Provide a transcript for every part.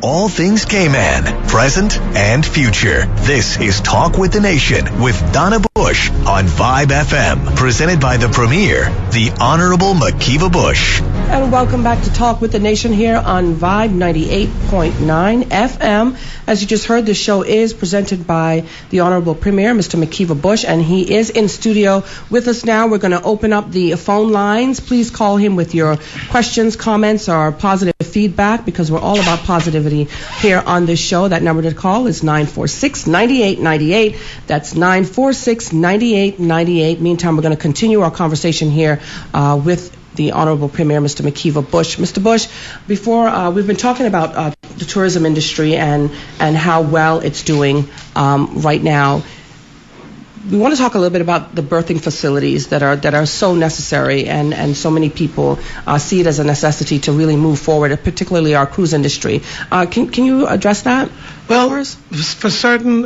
all things Cayman, present and future. This is Talk with the Nation with Donna Bush on Vibe FM, presented by the Premier, the Honorable McKeeva Bush. And welcome back to Talk with the Nation here on Vibe 98.9 FM. As you just heard, this show is presented by the Honorable Premier, Mr. McKeeva Bush, and he is in studio with us now. We're going to open up the phone lines. Please call him with your questions, comments, or positive feedback, because we're all about positivity here on this show. That number to call is 946-9898. That's 946-9898. Meantime, we're going to continue our conversation here with the Honorable Premier, Mr. McKeeva Bush. Mr. Bush, before we've been talking about the tourism industry and how well it's doing right now. We want to talk a little bit about the birthing facilities that are so necessary, and so many people see it as a necessity to really move forward, particularly our cruise industry. Can you address that? Well, for certain,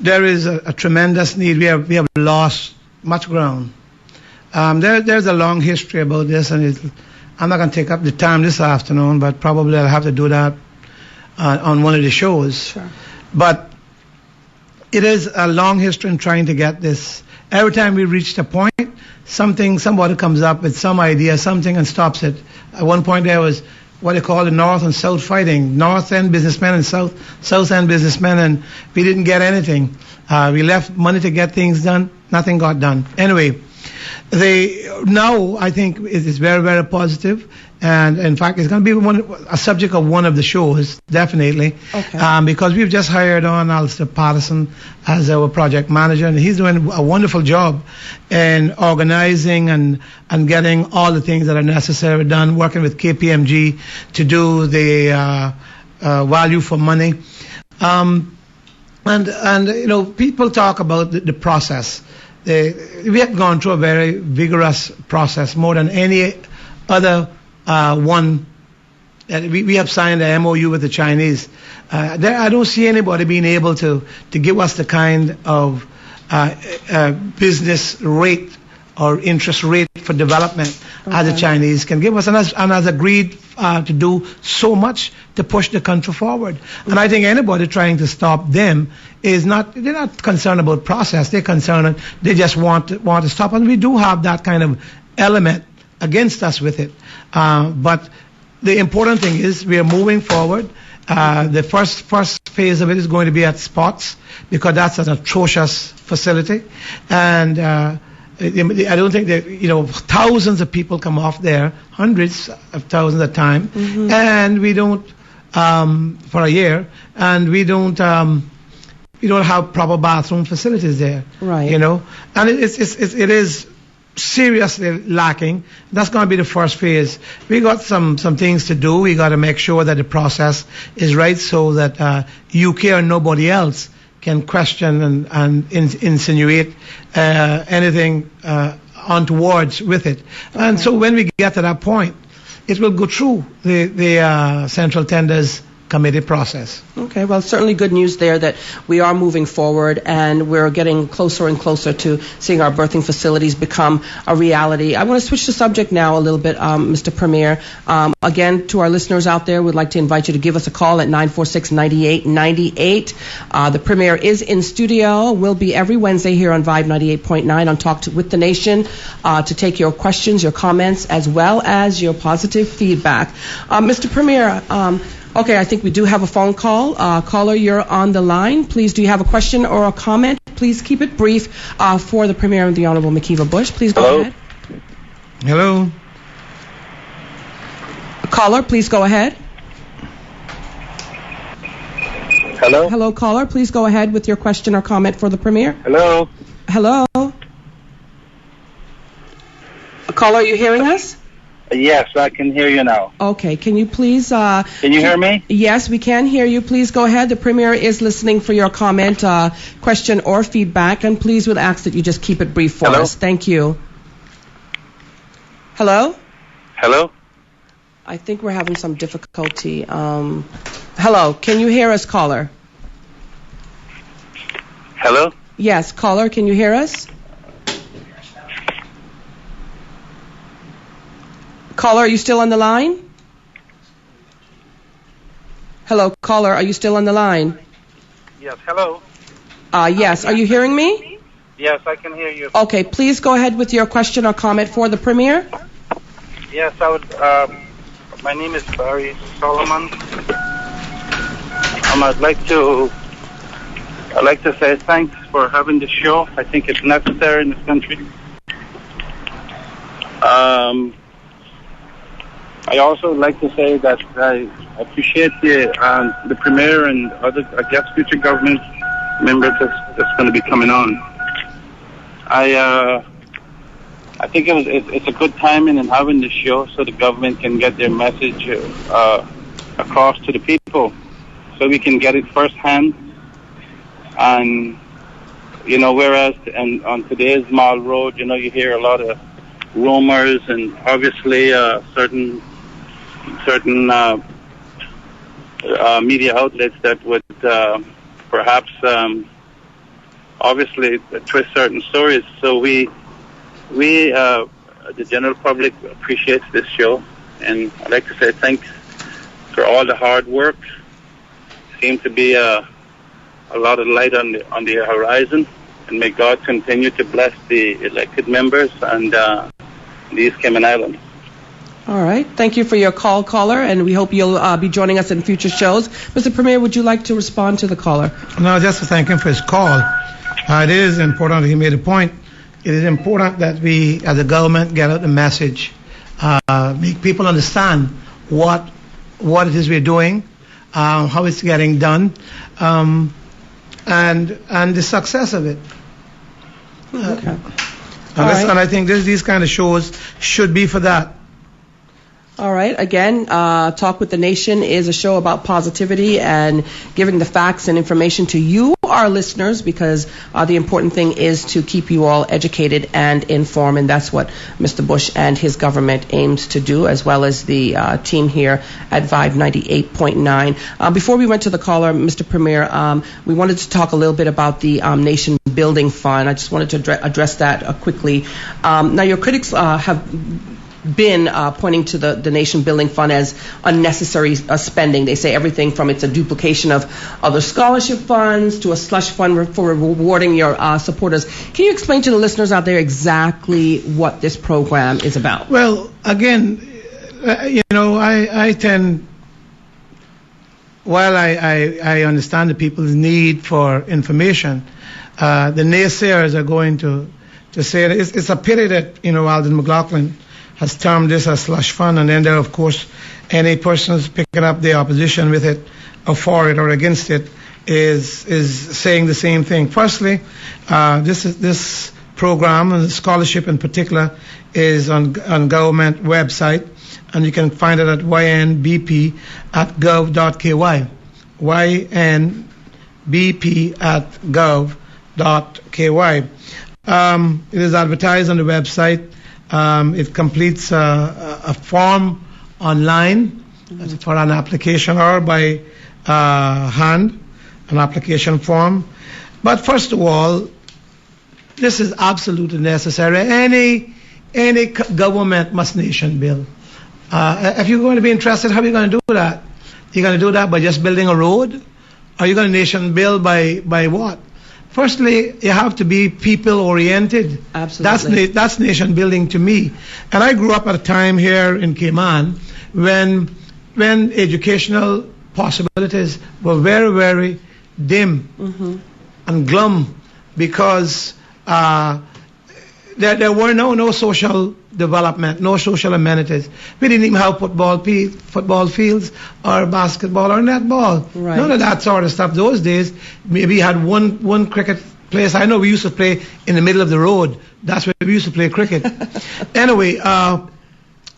there is a tremendous need. We have lost much ground. There's a long history about this, and I'm not going to take up the time this afternoon, but probably I'll have to do that on one of the shows. Sure. But it is a long history in trying to get this. Every time we reach the point, somebody comes up with some idea, something, and stops it. At one point there was what they call the North and South fighting, North End businessmen and South End businessmen, and we didn't get anything. We left money to get things done, nothing got done. Anyway, now I think it is very, very positive, and in fact it's going to be a subject of one of the shows, definitely. Okay. Because we've just hired on Alistair Patterson as our project manager, and he's doing a wonderful job in organizing and getting all the things that are necessary done, working with KPMG to do the value for money. And you know, people talk about the process. We have gone through a very vigorous process, more than any other one. We have signed an MOU with the Chinese. I don't see anybody being able to give us the kind of business rate or interest rate for development as the Chinese can give us, and has agreed to do so much to push the country forward. And I think anybody trying to stop them they're not concerned about process. They just want to stop, and we do have that kind of element against us with it. But the important thing is we are moving forward. The first phase of it is going to be at Spots, because that's an atrocious facility, and I don't think that, thousands of people come off there, hundreds of thousands at a time, and we don't for a year, and we don't have proper bathroom facilities there, right? And it is seriously lacking. That's going to be the first phase. We got some things to do. We got to make sure that the process is right, so that UK or nobody else can question and insinuate anything untowards with it. Okay. And so when we get to that point, it will go through the Central Tenders Committee process. Okay, well, certainly good news there that we are moving forward, and we're getting closer and closer to seeing our birthing facilities become a reality. I want to switch the subject now a little bit, Mr. Premier. Again, to our listeners out there, we'd like to invite you to give us a call at 946-9898. The Premier is in studio. We'll be every Wednesday here on Vibe 98.9 on Talk with the Nation to take your questions, your comments, as well as your positive feedback. Mr. Premier, okay, I think we do have a phone call. Caller, you're on the line. Please, do you have a question or a comment? Please keep it brief for the Premier and the Honorable McKeeva Bush. Please go ahead. Hello. Caller, please go ahead. Hello. Hello, caller. Please go ahead with your question or comment for the Premier. Hello. Hello. Caller, are you hearing us? Yes, I can hear you now. Okay, can you please... can you hear me? Yes, we can hear you. Please go ahead. The Premier is listening for your comment, question, or feedback, and please would ask that you just keep it brief for us. Thank you. Hello? Hello? I think we're having some difficulty. Hello, can you hear us, caller? Hello? Yes, caller, can you hear us? Caller, are you still on the line? Hello, caller. Are you still on the line? Yes, hello. Yes. Are you hearing me? Yes, I can hear you. Okay. Please go ahead with your question or comment for the Premier. Yes, I would. My name is Barry Solomon. I'd like to say thanks for having the show. I think it's necessary in this country. I also would like to say that I appreciate the Premier and other, I guess, future government members that's going to be coming on. I think it's a good timing in having this show so the government can get their message across to the people, so we can get it firsthand. And whereas on today's Mall Road, you hear a lot of rumors and obviously certain media outlets that would perhaps obviously twist certain stories. So we the general public appreciates this show, and I'd like to say thanks for all the hard work. Seems to be a lot of light on the horizon, and may God continue to bless the elected members and the East Cayman Islands. All right. Thank you for your call, caller, and we hope you'll be joining us in future shows. Mr. Premier, would you like to respond to the caller? No, just to thank him for his call. It is important, he made a point. It is important that we, as a government, get out the message, make people understand what it is we're doing, how it's getting done, and the success of it. Okay. And I think these kind of shows should be for that. All right. Again, Talk with the Nation is a show about positivity and giving the facts and information to you, our listeners, because the important thing is to keep you all educated and informed, and that's what Mr. Bush and his government aims to do, as well as the team here at Vibe 98.9. Before we went to the caller, Mr. Premier, we wanted to talk a little bit about the Nation Building Fund. I just wanted to address that quickly. Now, your critics have been pointing to the Nation Building Fund as unnecessary spending. They say everything from it's a duplication of other scholarship funds to a slush fund for rewarding your supporters. Can you explain to the listeners out there exactly what this program is about? Well, again, I tend, while I understand the people's need for information, the naysayers are going to say that it's a pity that, Alden McLaughlin has termed this a slush fund, and then there, of course, any persons picking up the opposition with it, or for it or against it, is saying the same thing. Firstly, this program, and the scholarship in particular, is on government website, and you can find it at ynbp@gov.ky. ynbp@gov.ky. It is advertised on the website. It completes a form online for an application, or by hand, an application form. But first of all, this is absolutely necessary. Any government must nation build. If you're going to be interested, how are you going to do that? You're going to do that by just building a road? Or are you going to nation build by what? Firstly, you have to be people-oriented. Absolutely. That's nation building to me. And I grew up at a time here in Cayman when educational possibilities were very, very dim and glum, because there were no social development, no social amenities. We didn't even have football fields or basketball or netball. Right. None of that sort of stuff. Those days, maybe you had one cricket place. I know we used to play in the middle of the road. That's where we used to play cricket. Anyway,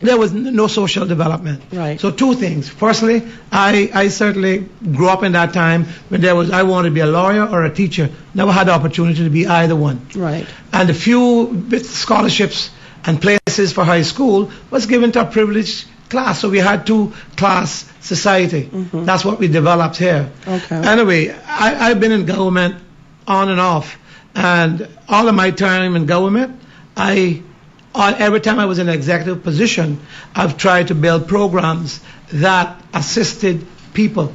there was no social development. Right. So two things. Firstly, I certainly grew up in that time when I wanted to be a lawyer or a teacher. Never had the opportunity to be either one. Right. And the few scholarships and places for high school was given to a privileged class. So we had two-class society. That's what we developed here. Okay. Anyway, I've been in government on and off. And all of my time in government, every time I was in an executive position, I've tried to build programs that assisted people.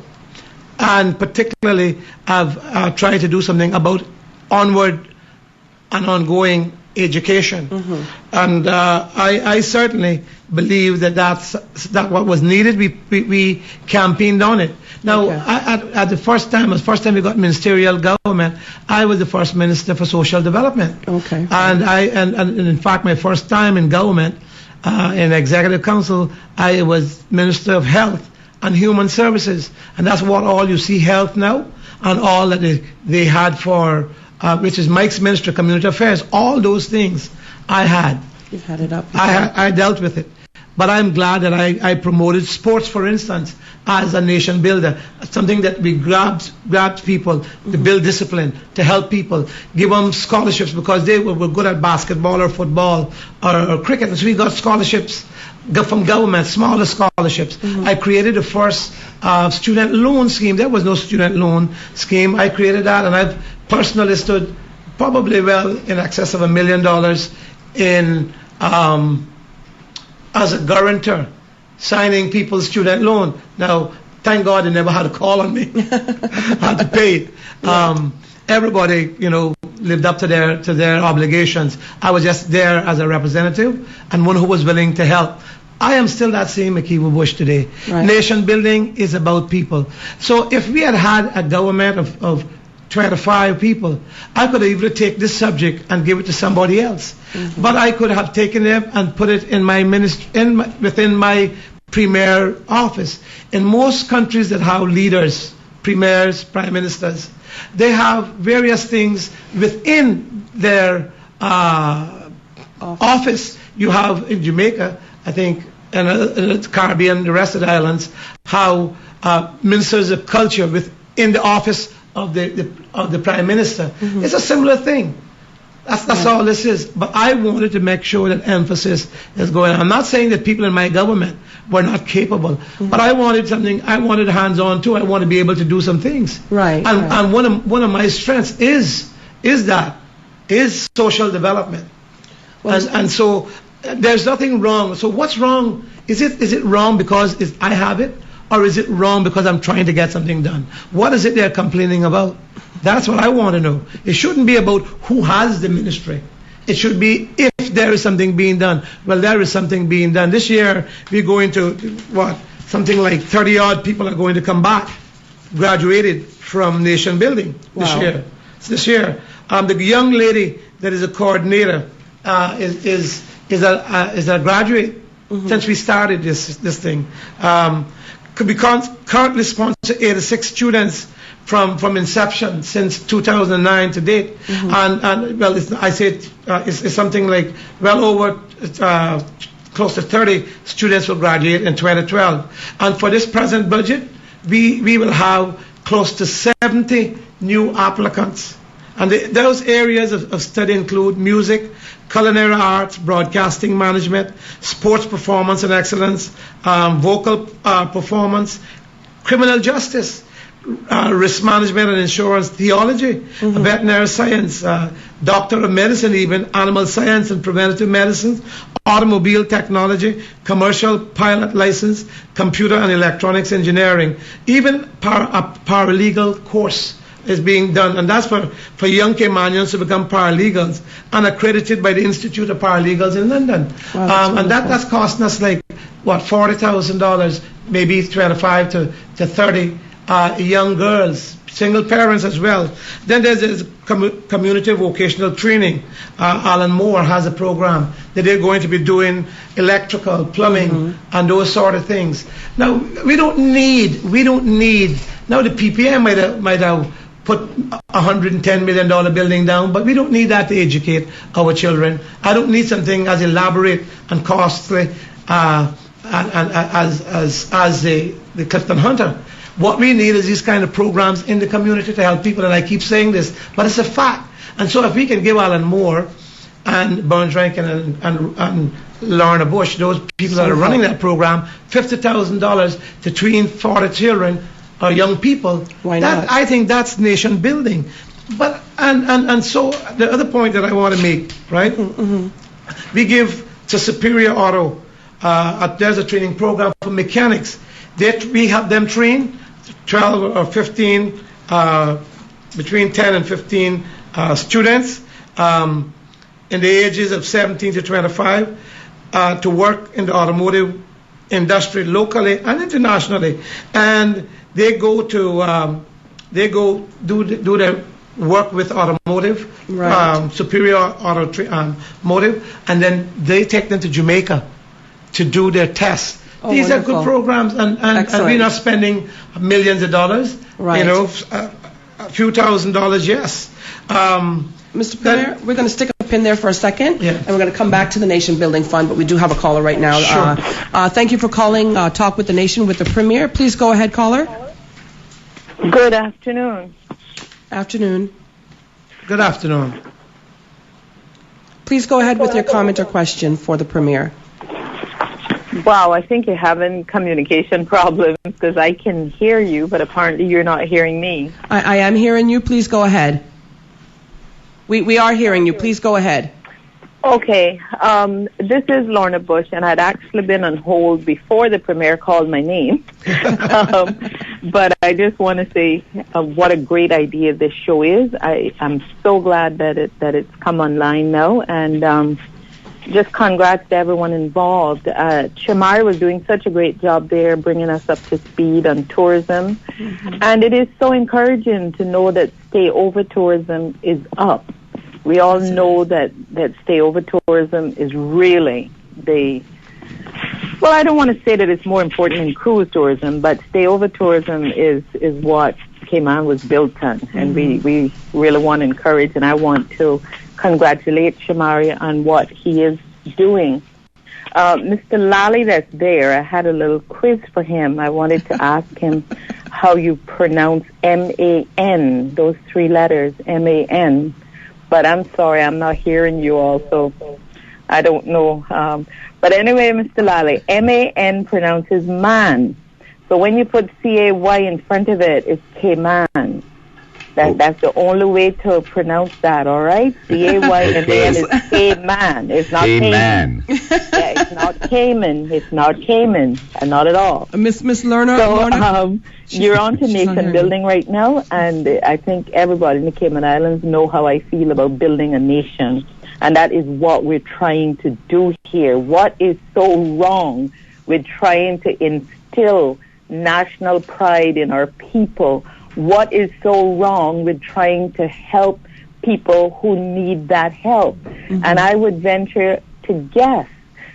and particularly have tried to do something about onward and ongoing education. And I certainly believe that's what was needed. We campaigned on it. Now, at the first time we got ministerial government, I was the first minister for social development. Okay. And in fact, my first time in government, in executive council, I was minister of health and human services, and that's what all you see health now, and all that they had for. Which is Mike's Ministry of Community Affairs. All those things I had. You've had it up. I dealt with it. But I'm glad that I promoted sports, for instance, as a nation builder. Something that we grabbed people to build discipline, to help people, give them scholarships because they were good at basketball or football or cricket. And so we got scholarships from government, smaller scholarships. I created the first student loan scheme. There was no student loan scheme. I created that, and I've personally stood probably well in excess of $1 million in as a guarantor, signing people's student loan. Now, thank God they never had a call on me. I had to pay it. Everybody, lived up to their obligations. I was just there as a representative and one who was willing to help. I am still that same McKeeva Bush today. Right. Nation building is about people. So if we had a government of 25 people, I could have even take this subject and give it to somebody else. But I could have taken it and put it in my within my premier office. In most countries that have leaders, premiers, prime ministers, they have various things within their office. You have in Jamaica, I think, and the Caribbean, the rest of the islands, how ministers of culture within the office of the prime minister. It's a similar thing. That's all this is. But I wanted to make sure that emphasis is going on. I'm not saying that people in my government were not capable, but I wanted something. I wanted hands-on too. I want to be able to do some things. Right. And one of my strengths is social development. Well, and so there's nothing wrong. So what's wrong? Is it wrong because I have it? Or is it wrong because I'm trying to get something done? What is it they're complaining about? That's what I want to know. It shouldn't be about who has the ministry. It should be if there is something being done. Well, there is something being done. This year, we're going to, something like 30-odd people are going to come back, graduated from nation building this year. The young lady that is a coordinator is a graduate since we started this thing. We currently sponsor 86 students from inception since 2009 to date, and well, it's something like well over close to 30 students will graduate in 2012, and for this present budget, we will have close to 70 new applicants, and those areas of study include music, culinary arts, broadcasting management, sports performance and excellence, vocal performance, criminal justice, risk management and insurance, theology, veterinary science, doctor of medicine even, animal science and preventative medicine, automobile technology, commercial pilot license, computer and electronics engineering, even a paralegal course is being done, and that's for young Caymanians to become paralegals and accredited by the Institute of Paralegals in London. Wow, and that's costing us like $40,000, maybe 25 to 30 young girls, single parents as well. Then there's community vocational training. Alan Moore has a program that they're going to be doing electrical, plumbing, and those sort of things. Now we don't need. Now the PPM might have put $110 million building down, but we don't need that to educate our children. I don't need something as elaborate and costly as the Clifton Hunter. What we need is these kind of programs in the community to help people, and I keep saying this, but it's a fact. And so if we can give Alan Moore and Burns Rankin and Lorna Bush, those people that are running that program, $50,000 to train 40 children or young people, why not? I think that's nation building. But and so the other point that I want to make, right? We give to Superior Auto, there's a training program for mechanics. We have them train 12 or 15, between 10 and 15 students in the ages of 17 to 25 to work in the automotive industry locally and internationally, and they go do their work with automotive, Right. Superior Automotive, and then they take them to Jamaica to do their tests. Oh, These wonderful. are good programs, and we're not spending millions of dollars. Right. You know, a few $1,000s, yes. Mr. Premier, we're going to stick a pin there for a second, Yeah. and we're going to come back to the Nation Building Fund, but we do have a caller right now. Sure. Thank you for calling Talk with the Nation with the Premier. Please go ahead, caller. Good afternoon. Afternoon. Good afternoon. Please go ahead with your comment or question for the Premier. Wow, I think you're having communication problems because I can hear you, but apparently you're not hearing me. I am hearing you. Please go ahead. We are hearing you. Please go ahead. Okay, this is Lorna Bush, and I'd actually been on hold before the Premier called my name. But I just want to say what a great idea this show is. I'm so glad that it's come online now, and just congrats to everyone involved. Shomari was doing such a great job there, bringing us up to speed on tourism. Mm-hmm. And it is so encouraging to know that stay-over tourism is up. We all know that stay-over tourism is really well, I don't want to say that it's more important than cruise tourism, but stay-over tourism is what Cayman was built on. Mm-hmm. And we really want to encourage, and I want to congratulate Shomari on what he is doing. Mr. Lalli that's there, I had a little quiz for him. I wanted to ask him how you pronounce M-A-N, those three letters, M-A-N. But I'm sorry, I'm not hearing you also. I don't know. But anyway, Mr. Lalli, M-A-N pronounces man. So when you put C-A-Y in front of it, it's Cayman. That's the only way to pronounce that, all right? C-A-Y-M-A-N is Cayman. It's not Cayman. Yeah, it's not Cayman. It's not Cayman. Not at all. Miss Lerner. So you're on to nation building right now, and I think everybody in the Cayman Islands know how I feel about building a nation, and that is what we're trying to do here. What is so wrong with trying to instill national pride in our people? What is so wrong with trying to help people who need that help? Mm-hmm. And I would venture to guess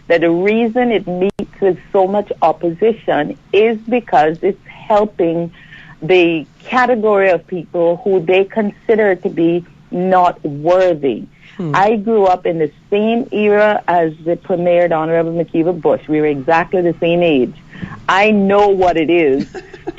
that the reason it meets with so much opposition is because it's helping the category of people who they consider to be not worthy. I grew up in the same era as the Premier, Hon McKeeva Bush. We were exactly the same age. I know what it is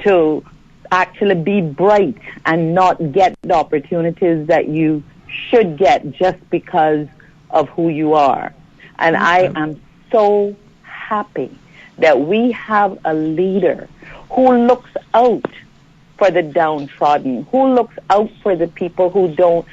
to actually be bright and not get the opportunities that you should get just because of who you are. And I am so happy that we have a leader who looks out for the downtrodden, who looks out for the people who don't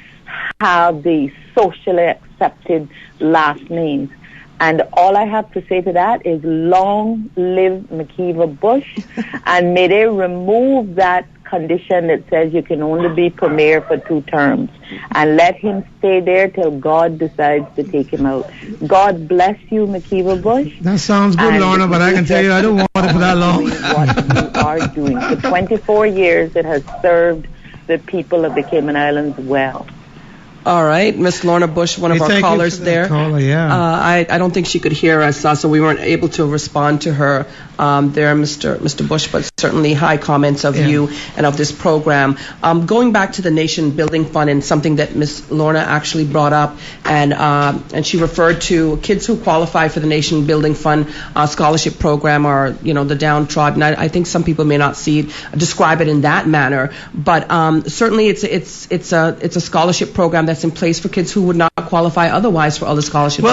have the socially accepted last names. And all I have to say to that is long live McKeeva Bush, and may they remove that condition that says you can only be Premier for 2 terms, and let him stay there till God decides to take him out. God bless you, McKeeva Bush. That sounds good, Lorna, but I can tell you I don't want it for that long. What you are doing. For 24 years, it has served the people of the Cayman Islands well. All right, Miss Lorna Bush, one of our callers there. Caller, yeah. I don't think she could hear us, so we weren't able to respond to her there, Mr. Bush, but certainly high comments of you and of this program. Going back to the Nation Building Fund and something that Miss Lorna actually brought up, and she referred to kids who qualify for the Nation Building Fund scholarship program, or the downtrodden. I think some people may not describe it in that manner, but certainly it's a scholarship program that's in place for kids who would not qualify otherwise for other scholarships.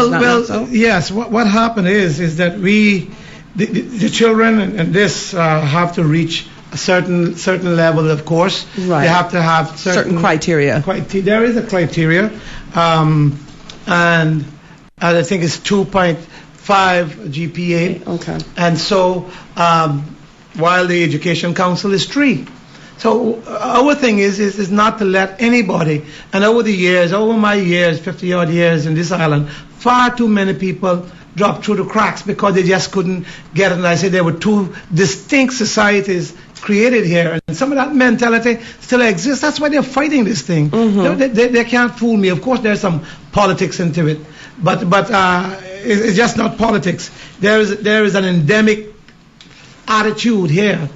Yes. What happened is that the children and this have to reach a certain level, of course. Right. They have to have certain criteria. There is a criteria, and I think it's 2.5 GPA. Okay. And so while the Education Council is 3. So our thing is not to let anybody, and over my years, 50-odd years in this island, far too many people dropped through the cracks because they just couldn't get it. And I say there were 2 distinct societies created here, and some of that mentality still exists. That's why they're fighting this thing. They can't fool me. Of course, there's some politics into it, but it's just not politics. There is an endemic attitude here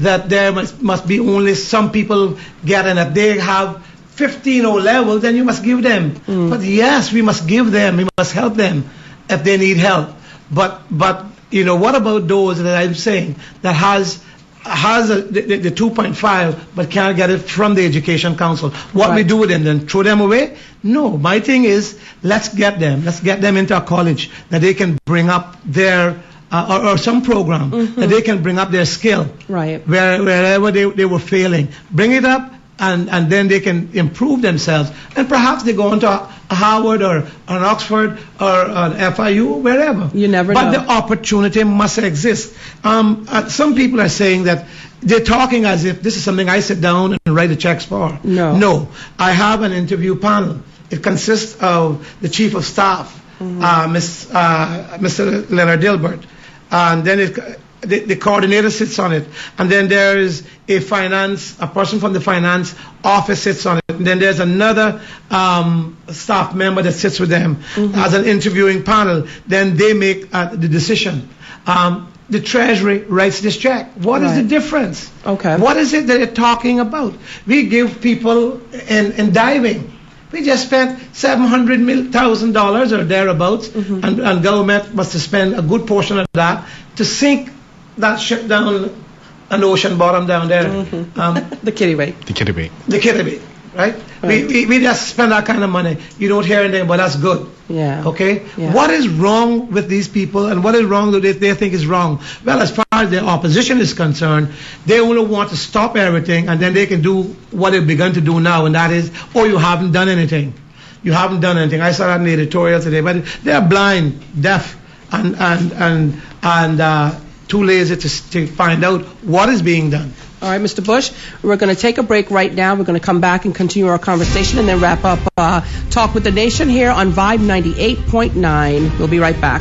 that there must be only some people getting it. They have 15 O level, then you must give them. But yes, we must give them. We must help them if they need help. But what about those that I'm saying that has the 2.5 but can't get it from the Education Council? What we do with them, then throw them away? No, my thing is let's get them into a college that they can bring up their or some program that they can bring up their skill wherever they were failing. Bring it up, and then they can improve themselves, and perhaps they go on to a Harvard or an Oxford or an FIU, wherever. You never know. But the opportunity must exist. Some people are saying that they're talking as if this is something I sit down and write the checks for. No. I have an interview panel. It consists of the Chief of Staff, Mr. Leonard Dilbert, and then the coordinator sits on it, and then there is a person from the finance office sits on it, and then there's another staff member that sits with them as an interviewing panel. Then they make the decision. The Treasury writes this check. What is the difference? What is it that they're talking about? We give people in diving. We just spent $700,000 or thereabouts, and government must have spent a good portion of that to sink that ship down an ocean bottom down there. The Kittiwake, right? We just spend that kind of money. You don't hear anything, but that's good. Okay? What is wrong with these people, and what is wrong that they think is wrong? Well, as far as the opposition is concerned, they only want to stop everything, and then they can do what they've begun to do now, and that is, you haven't done anything. You haven't done anything. I saw that in the editorial today, but they're blind, deaf, and too lazy to find out what is being done. All right, Mr. Bush, we're going to take a break right now. We're going to come back and continue our conversation and then wrap up Talk with the Nation here on Vibe 98.9. We'll be right back.